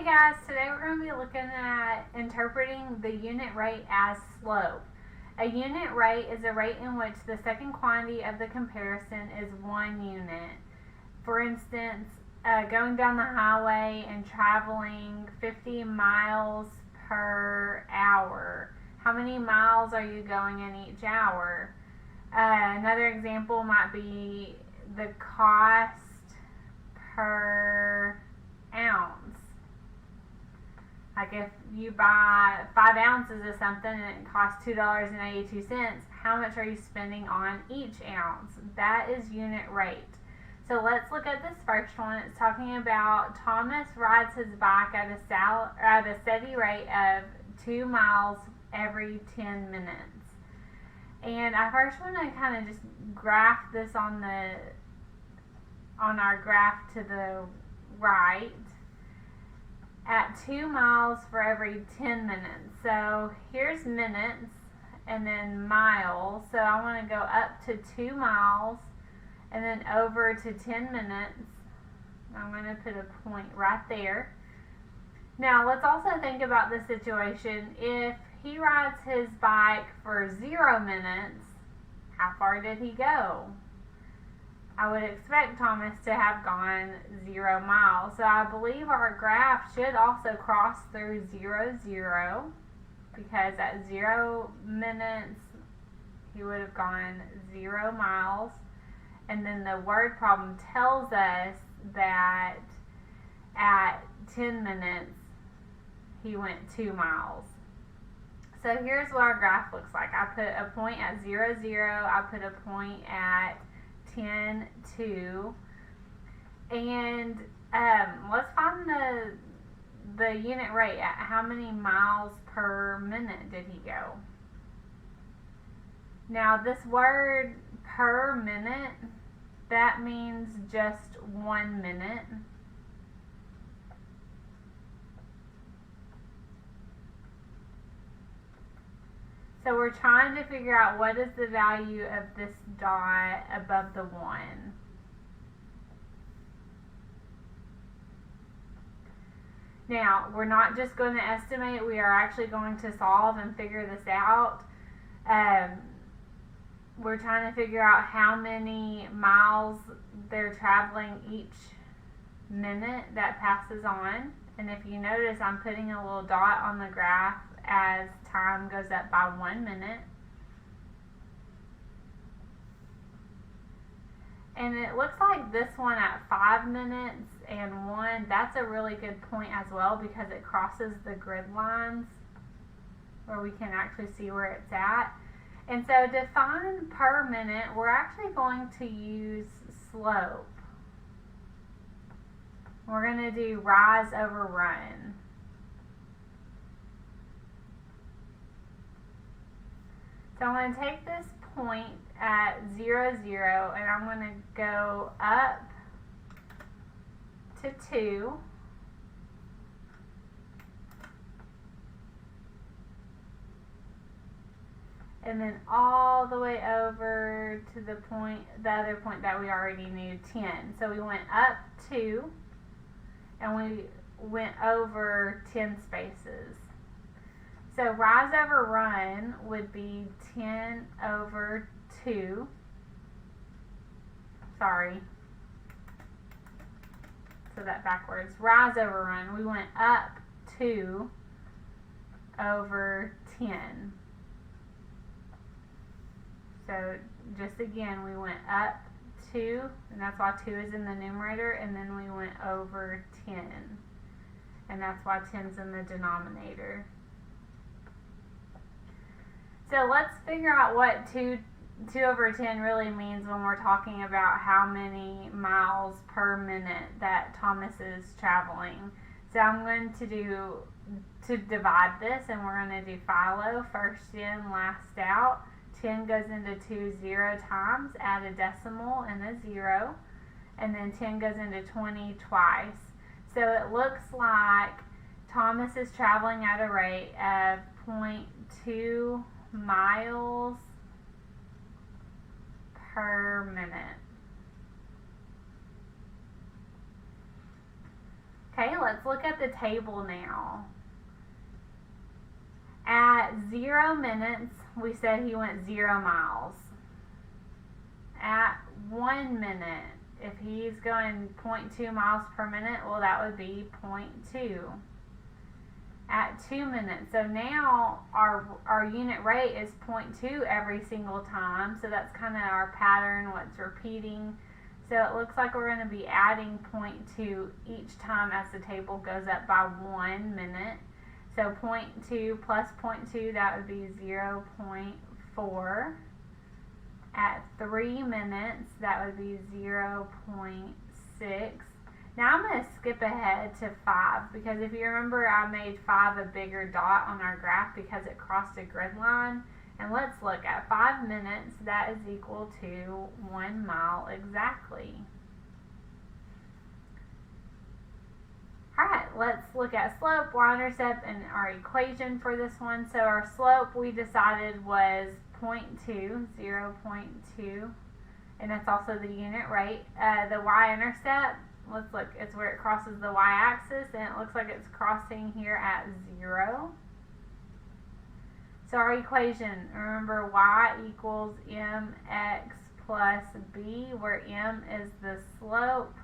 guys, today we're going to be looking at interpreting the unit rate as slope. A unit rate is a rate in which the second quantity of the comparison is 1 unit. For instance, going down the highway and traveling 50 miles per hour. How many miles are you going in each hour? Another example might be the cost per ounce. Like if you buy 5 ounces of something and it costs $2.82, how much are you spending on each ounce? That is unit rate. So let's look at this first one. It's talking about Thomas rides his bike at a steady rate of 2 miles every 10 minutes. And I first want to kind of just graph this on our graph to the right at 2 miles for every 10 minutes. So here's minutes and then miles. So I want to go up to 2 miles and then over to 10 minutes. I'm going to put a point right there. Now let's also think about the situation. If he rides his bike for 0 minutes, how far did he go? I would expect Thomas to have gone 0 miles. So I believe our graph should also cross through 0, 0, because at 0 minutes he would have gone 0 miles. And then the word problem tells us that at 10 minutes he went 2 miles. So here's what our graph looks like. I put a point at 0, 0. I put a point at 10, 2. And let's find the unit rate. At how many miles per minute did he go? Now this word per minute, that means just 1 minute. So we're trying to figure out what is the value of this dot above the 1. Now, we're not just going to estimate, we are actually going to solve and figure this out. We're trying to figure out how many miles they're traveling each minute that passes on. And if you notice, I'm putting a little dot on the graph as time goes up by 1 minute. And it looks like this one at 5 minutes and 1, that's a really good point as well because it crosses the grid lines where we can actually see where it's at. And so to find per minute, we're actually going to use slope. We're going to do rise over run. So I'm going to take this point at 0, 0 and I'm going to go up to 2. And then all the way over to the other point that we already knew, 10. So we went up 2 and we went over 10 spaces. So rise over run would be 10 over 2. Sorry. So that backwards. Rise over run. We went up 2 over 10. So just again, we went up 2, and that's why 2 is in the numerator, and then we went over 10. And that's why 10 is in the denominator. So let's figure out what 2 over 10 really means when we're talking about how many miles per minute that Thomas is traveling. So I'm going to divide this, and we're going to do FILO, first in, last out. 10 goes into 2 0 times, add a decimal and a 0, and then 10 goes into 20 twice. So it looks like Thomas is traveling at a rate of 0.2 miles per minute. Okay, let's look at the table now. At 0 minutes, we said he went 0 miles. At 1 minute, if he's going 0.2 miles per minute, well, that would be 0.2. At 2 minutes, so now our unit rate is 0.2 every single time, so that's kind of our pattern, what's repeating. So it looks like we're going to be adding 0.2 each time as the table goes up by 1 minute. So 0.2 plus 0.2, that would be 0.4. At 3 minutes, that would be 0.6. Now I'm going to skip ahead to 5, because if you remember, I made 5 a bigger dot on our graph because it crossed a grid line. And let's look at 5 minutes, that is equal to 1 mile exactly. Alright, let's look at slope, y-intercept, and our equation for this one. So our slope we decided was 0.2, and that's also the unit rate. The y-intercept, let's look, it's where it crosses the y-axis, and it looks like it's crossing here at 0. So our equation, remember, y equals mx plus b, where m is the slope,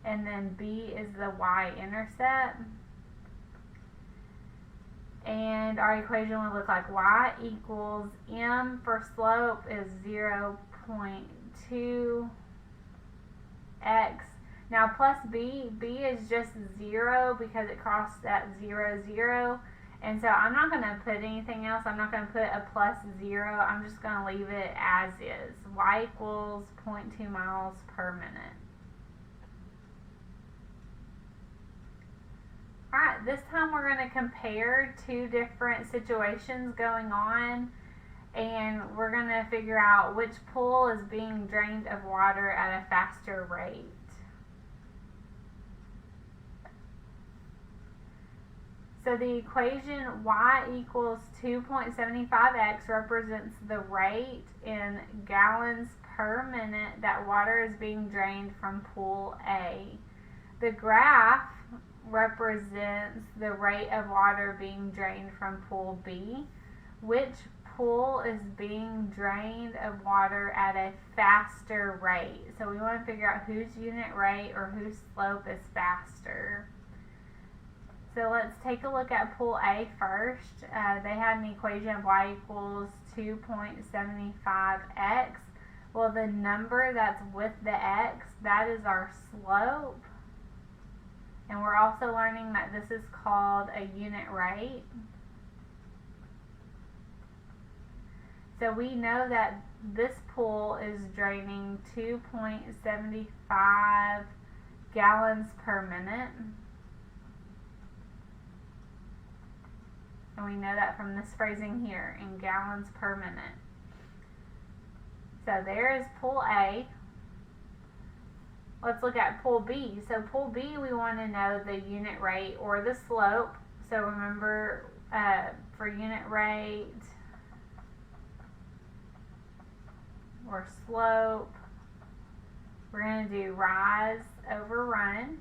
and then b is the y-intercept. And our equation would look like y equals m for slope is 0.2 x. Now plus b is just 0 because it crossed at 0, 0. And so I'm not going to put anything else. I'm not going to put a plus 0. I'm just going to leave it as is. Y equals 0.2 miles per minute. Alright, this time we're going to compare two different situations going on, and we're going to figure out which pool is being drained of water at a faster rate. So the equation y equals 2.75x represents the rate in gallons per minute that water is being drained from pool A. The graph represents the rate of water being drained from pool B. Which pool is being drained of water at a faster rate? So we want to figure out whose unit rate or whose slope is faster. So let's take a look at pool A first. They had an equation of y equals 2.75x. Well, the number that's with the x, that is our slope. And we're also learning that this is called a unit rate. So we know that this pool is draining 2.75 gallons per minute. And we know that from this phrasing here, in gallons per minute. So there is pool A. Let's look at pool B. So pool B, we want to know the unit rate or the slope. So remember, for unit rate or slope, we're going to do rise over run.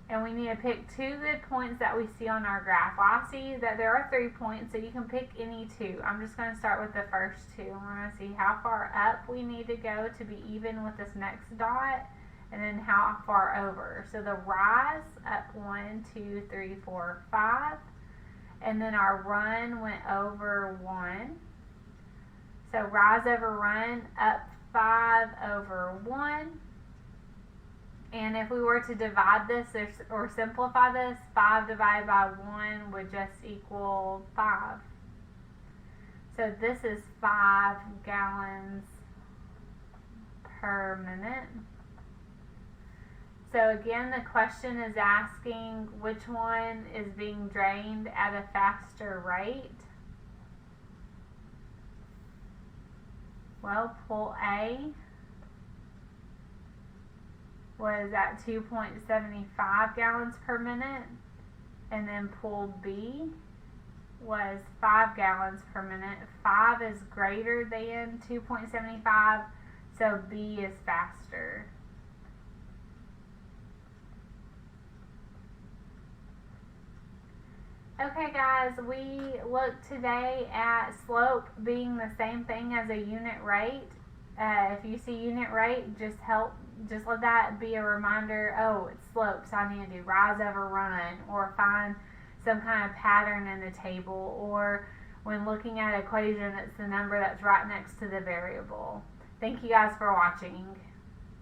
And we need to pick two good points that we see on our graph. Well, I see that there are 3 points, so you can pick any two. I'm just going to start with the first two. We're going to see how far up we need to go to be even with this next dot, and then how far over. So the rise, up 1, 2, 3, 4, 5. And then our run went over 1. So rise over run, up 5 over 1. And if we were to divide this or simplify this, 5 divided by 1 would just equal 5. So this is 5 gallons per minute. So again, the question is asking which one is being drained at a faster rate. Well, pool A was at 2.75 gallons per minute, and then pool B was 5 gallons per minute. 5 is greater than 2.75, so B is faster. Okay guys, we looked today at slope being the same thing as a unit rate. If you see unit rate, just let that be a reminder, oh, it's slope, so I need to do rise over run, or find some kind of pattern in the table, or when looking at an equation, it's the number that's right next to the variable. Thank you guys for watching.